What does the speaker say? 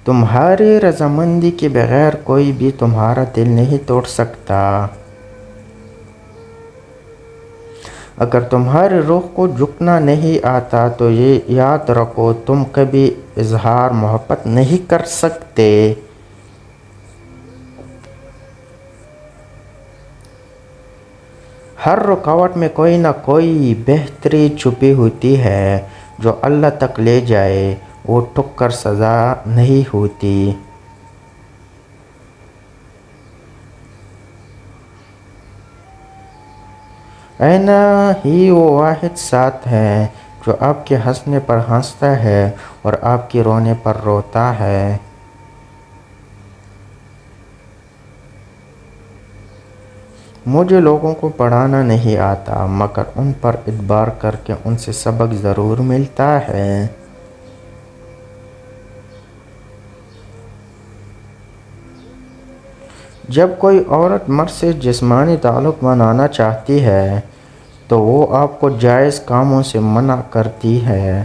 تمہاری رضامندی کے بغیر کوئی بھی تمہارا دل نہیں توڑ سکتا۔ اگر تمہاری روح کو جھکنا نہیں آتا تو یہ یاد رکھو تم کبھی اظہار محبت نہیں کر سکتے۔ ہر رکاوٹ میں کوئی نہ کوئی بہتری چھپی ہوتی ہے جو اللہ تک لے جائے، وہ ٹھکر سزا نہیں ہوتی۔ اینا ہی وہ واحد ساتھ ہے جو آپ کے ہنسنے پر ہنستا ہے اور آپ کے رونے پر روتا ہے۔ مجھے لوگوں کو پڑھانا نہیں آتا، مگر ان پر اعتبار کر کے ان سے سبق ضرور ملتا ہے۔ جب کوئی عورت مرد سے جسمانی تعلق بنانا چاہتی ہے تو وہ آپ کو جائز کاموں سے منع کرتی ہے۔